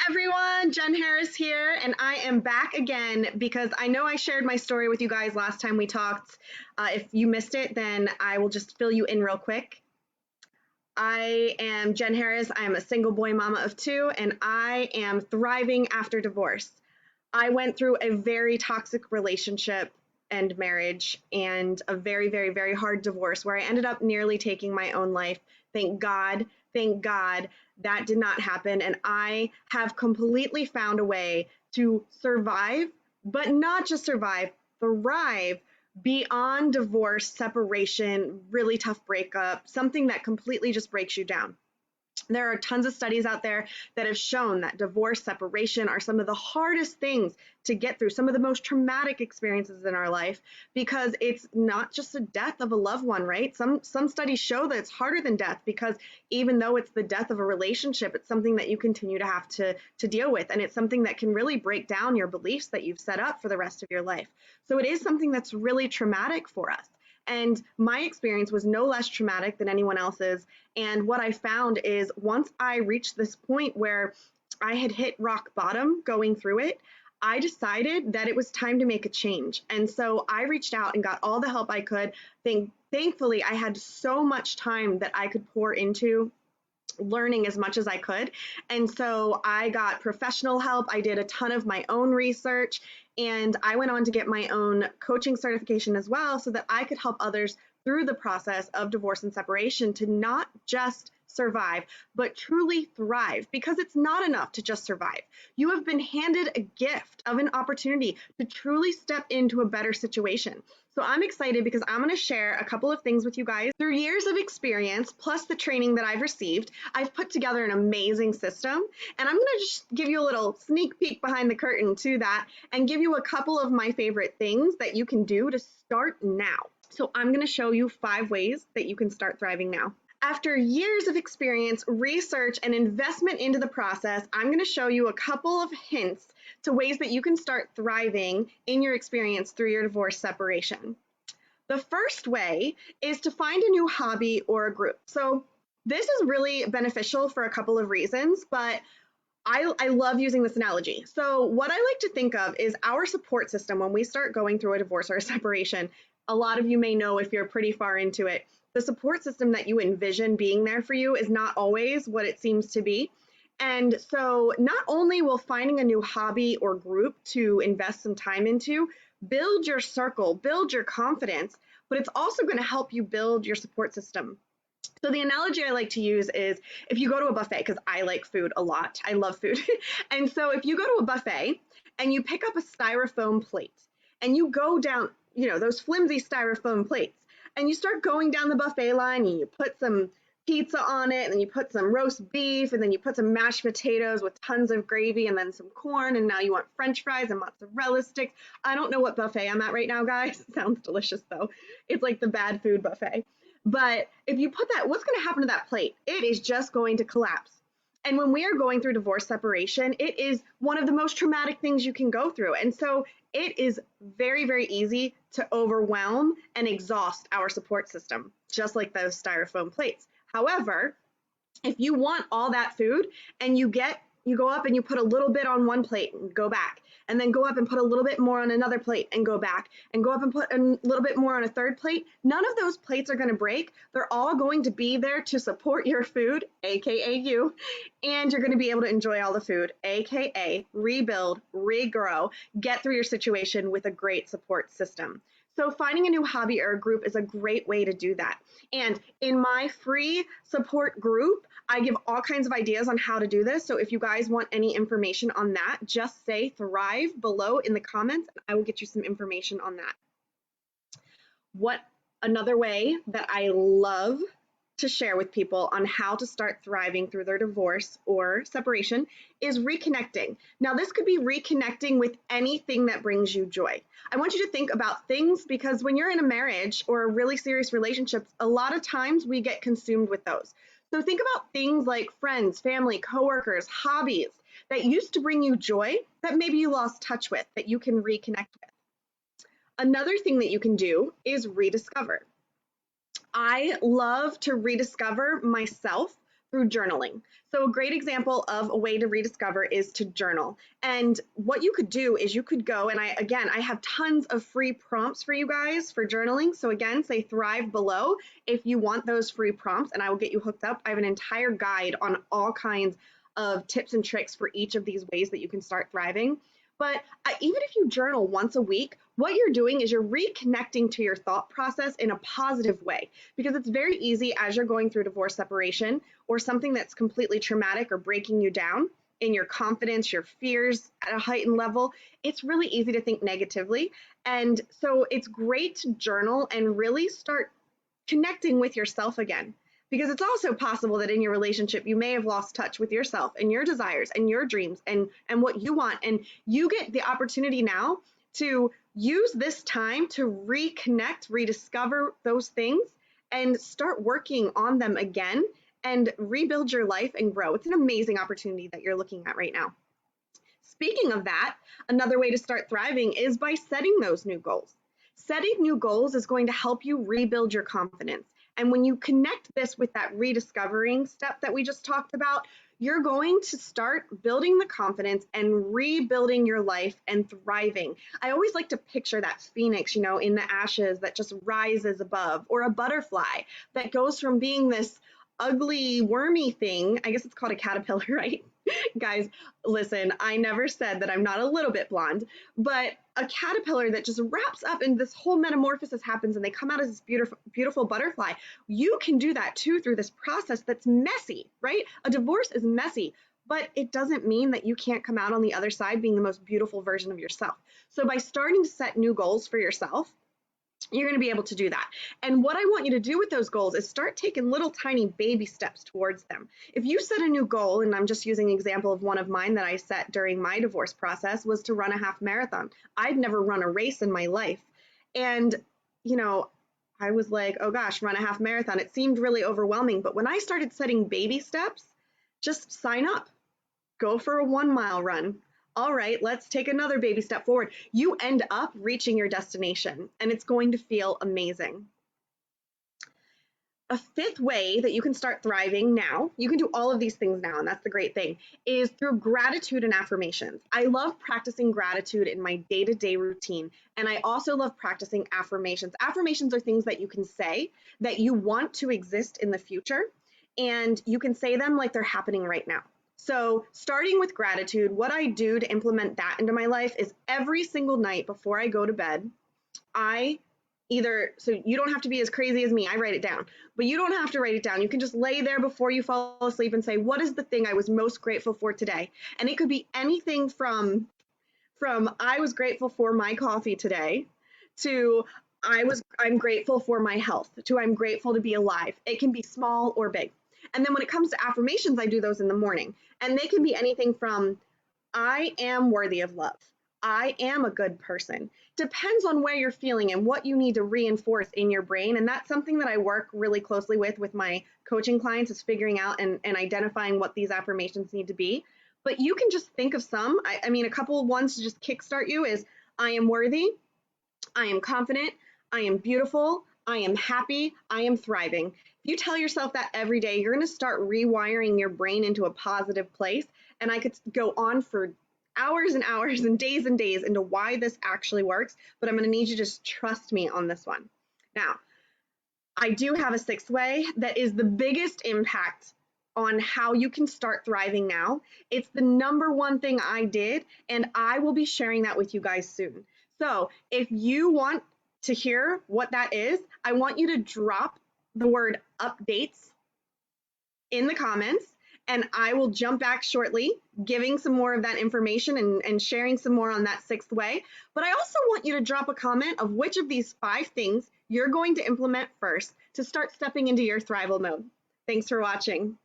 everyone, Jen Harris here, and I am back again because I know I shared my story with you guys last time we talked. If you missed it, then I will just fill you in real quick. I am Jen Harris. I am a single boy mama of two, and I am thriving after divorce. I went through a very toxic relationship and marriage and a very, very, very hard divorce where I ended up nearly taking my own life. Thank God that did not happen. And I have completely found a way to survive, but not just survive, thrive beyond divorce, separation, really tough breakup, something that completely just breaks you down. There are tons of studies out there that have shown that divorce, separation are some of the hardest things to get through, some of the most traumatic experiences in our life, because it's not just the death of a loved one, right? Some studies show that it's harder than death because even though it's the death of a relationship, it's something that you continue to have to deal with. And it's something that can really break down your beliefs that you've set up for the rest of your life. So it is something that's really traumatic for us. And my experience was no less traumatic than anyone else's. And what I found is once I reached this point where I had hit rock bottom going through it, I decided that it was time to make a change. And so I reached out and got all the help I could. Thankfully, I had so much time that I could pour into learning as much as I could. And so I got professional help. I did a ton of my own research, and I went on to get my own coaching certification as well so that I could help others through the process of divorce and separation to not just survive, but truly thrive, because it's not enough to just survive. You have been handed a gift of an opportunity to truly step into a better situation. So I'm excited because I'm going to share a couple of things with you guys. Through years of experience, plus the training that I've received, I've put together an amazing system. And I'm going to just give you a little sneak peek behind the curtain to that and give you a couple of my favorite things that you can do to start now. So I'm going to show you 5 ways that you can start thriving now. After years of experience, research, and investment into the process, I'm going to show you a couple of hints to ways that you can start thriving in your experience through your divorce separation. The first way is to find a new hobby or a group. So this is really beneficial for a couple of reasons, but I love using this analogy. So what I like to think of is our support system when we start going through a divorce or a separation. A lot of you may know if you're pretty far into it, the support system that you envision being there for you is not always what it seems to be. And so not only will finding a new hobby or group to invest some time into build your circle, build your confidence, but it's also going to help you build your support system. So the analogy I like to use is if you go to a buffet, because I like food a lot, I love food. And so if you go to a buffet and you pick up a styrofoam plate and you go down, those flimsy styrofoam plates, and you start going down the buffet line and you put some pizza on it, and then you put some roast beef, and then you put some mashed potatoes with tons of gravy, and then some corn, and now you want French fries and mozzarella sticks. I don't know what buffet I'm at right now, guys. It sounds delicious, though. It's like the bad food buffet. But if you put that, what's going to happen to that plate? It is just going to collapse. And when we are going through divorce separation, it is one of the most traumatic things you can go through. And so it is very, very easy to overwhelm and exhaust our support system, just like those styrofoam plates. However, if you want all that food and you go up and you put a little bit on one plate and go back, and then go up and put a little bit more on another plate and go back, and go up and put a little bit more on a third plate, none of those plates are going to break. They're all going to be there to support your food, aka you, and you're going to be able to enjoy all the food, aka rebuild, regrow, get through your situation with a great support system. So finding a new hobby or a group is a great way to do that. And in my free support group, I give all kinds of ideas on how to do this. So if you guys want any information on that, just say Thrive below in the comments, and I will get you some information on that. Another way that I love to share with people on how to start thriving through their divorce or separation is reconnecting. Now, this could be reconnecting with anything that brings you joy. I want you to think about things, because when you're in a marriage or a really serious relationship, a lot of times we get consumed with those. So think about things like friends, family, coworkers, hobbies that used to bring you joy that maybe you lost touch with, that you can reconnect with. Another thing that you can do is rediscover. I love to rediscover myself through journaling. So a great example of a way to rediscover is to journal. And what you could do is you could go, and I have tons of free prompts for you guys for journaling. So again, say thrive below if you want those free prompts, and I will get you hooked up. I have an entire guide on all kinds of tips and tricks for each of these ways that you can start thriving. But even if you journal once a week, what you're doing is you're reconnecting to your thought process in a positive way, because it's very easy as you're going through divorce, separation, or something that's completely traumatic or breaking you down in your confidence, your fears at a heightened level. It's really easy to think negatively. And so it's great to journal and really start connecting with yourself again. Because it's also possible that in your relationship, you may have lost touch with yourself and your desires and your dreams and what you want. And you get the opportunity now to use this time to reconnect, rediscover those things, and start working on them again and rebuild your life and grow. It's an amazing opportunity that you're looking at right now. Speaking of that, another way to start thriving is by setting those new goals. Setting new goals is going to help you rebuild your confidence. And when you connect this with that rediscovering step that we just talked about, you're going to start building the confidence and rebuilding your life and thriving. I always like to picture that phoenix, in the ashes that just rises above, or a butterfly that goes from being this ugly, wormy thing. I guess it's called a caterpillar, right? Guys, listen, I never said that I'm not a little bit blonde, but a caterpillar that just wraps up and this whole metamorphosis happens and they come out as this beautiful, beautiful butterfly. You can do that too through this process that's messy, right? A divorce is messy, but it doesn't mean that you can't come out on the other side being the most beautiful version of yourself. So by starting to set new goals for yourself, you're going to be able to do that. And what I want you to do with those goals is start taking little tiny baby steps towards them. If you set a new goal, and I'm just using an example of one of mine that I set during my divorce process, was to run a half marathon. I'd never run a race in my life. And, I was like, oh gosh, run a half marathon. It seemed really overwhelming. But when I started setting baby steps, just sign up, go for a 1 mile run. All right, let's take another baby step forward. You end up reaching your destination, and it's going to feel amazing. A fifth way that you can start thriving now, you can do all of these things now, and that's the great thing, is through gratitude and affirmations. I love practicing gratitude in my day-to-day routine, and I also love practicing affirmations. Affirmations are things that you can say that you want to exist in the future, and you can say them like they're happening right now. So starting with gratitude, what I do to implement that into my life is every single night before I go to bed, so you don't have to be as crazy as me, I write it down, but you don't have to write it down. You can just lay there before you fall asleep and say, what is the thing I was most grateful for today? And it could be anything from I was grateful for my coffee today to I'm grateful for my health to I'm grateful to be alive. It can be small or big. And then when it comes to affirmations, I do those in the morning. And they can be anything from I am worthy of love. I am a good person. Depends on where you're feeling and what you need to reinforce in your brain. And that's something that I work really closely with my coaching clients, is figuring out and identifying what these affirmations need to be. But you can just think of some. I mean, a couple of ones to just kickstart you is I am worthy. I am confident. I am beautiful. I am happy. I am thriving. If you tell yourself that every day, you're going to start rewiring your brain into a positive place. And I could go on for hours and hours and days into why this actually works, but I'm going to need you to just trust me on this one. Now, I do have a sixth way that is the biggest impact on how you can start thriving now. It's the number one thing I did, and I will be sharing that with you guys soon. So if you want to hear what that is, I want you to drop the word updates in the comments, and I will jump back shortly, giving some more of that information and sharing some more on that sixth way. But I also want you to drop a comment of which of these 5 things you're going to implement first to start stepping into your thrival mode. Thanks for watching.